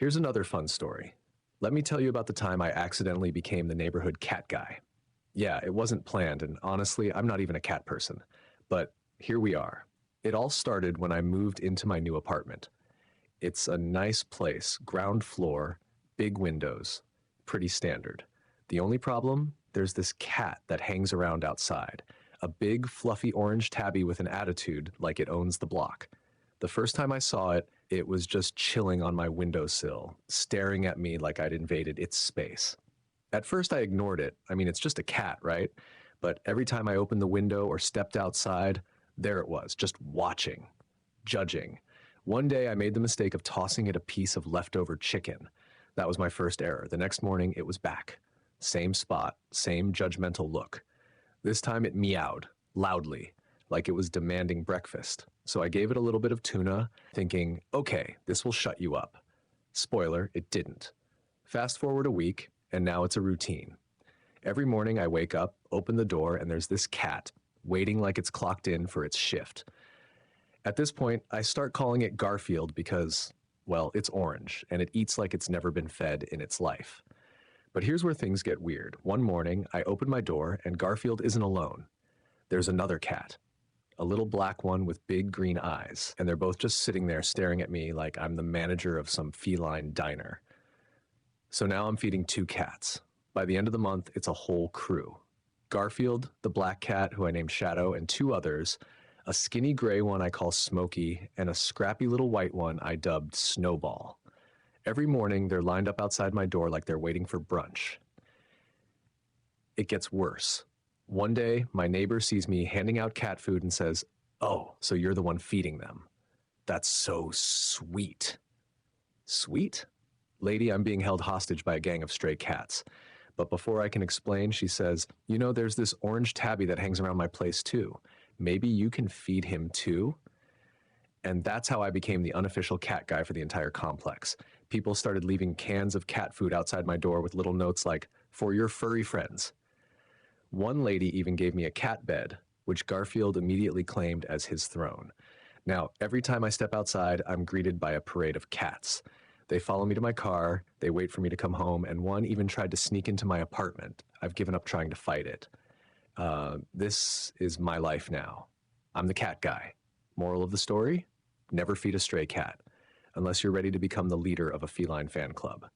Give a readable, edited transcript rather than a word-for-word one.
Here's another fun story. Let me tell you about the time I accidentally became the neighborhood cat guy. Yeah, it wasn't planned, and honestly, I'm not even a cat person. But here we are. It all started when I moved into my new apartment. It's a nice place, ground floor, big windows, pretty standard. The only problem? There's this cat that hangs around outside. A big, fluffy orange tabby with an attitude like it owns the block. The first time I saw it, it was just chilling on my windowsill, staring at me like I'd invaded its space. At first, I ignored it. I mean, it's just a cat, right? But every time I opened the window or stepped outside, there it was, just watching, judging. One day, I made the mistake of tossing it a piece of leftover chicken. That was my first error. The next morning, it was back. Same spot, same judgmental look. This time, it meowed, loudly, like it was demanding breakfast. So I gave it a little bit of tuna, thinking, okay, this will shut you up. Spoiler, it didn't. Fast forward a week, and now it's a routine. Every morning I wake up, open the door, and there's this cat, waiting like it's clocked in for its shift. At this point, I start calling it Garfield because, well, it's orange, and it eats like it's never been fed in its life. But here's where things get weird. One morning, I open my door, and Garfield isn't alone. There's another cat, a little black one with big green eyes, and they're both just sitting there staring at me like I'm the manager of some feline diner. So now I'm feeding two cats. By the end of the month, it's a whole crew. Garfield, the black cat who I named Shadow, and two others, a skinny gray one I call Smokey, and a scrappy little white one I dubbed Snowball. Every morning, they're lined up outside my door like they're waiting for brunch. It gets worse. One day, my neighbor sees me handing out cat food and says, "Oh, so you're the one feeding them. That's so sweet." Sweet? Lady, I'm being held hostage by a gang of stray cats. But before I can explain, she says, "You know, there's this orange tabby that hangs around my place too. Maybe you can feed him too?" And that's how I became the unofficial cat guy for the entire complex. People started leaving cans of cat food outside my door with little notes like, "For your furry friends." One lady even gave me a cat bed, which Garfield immediately claimed as his throne. Now, every time I step outside, I'm greeted by a parade of cats. They follow me to my car, they wait for me to come home, and one even tried to sneak into my apartment. I've given up trying to fight it. This is my life now. I'm the cat guy. Moral of the story? Never feed a stray cat, unless you're ready to become the leader of a feline fan club.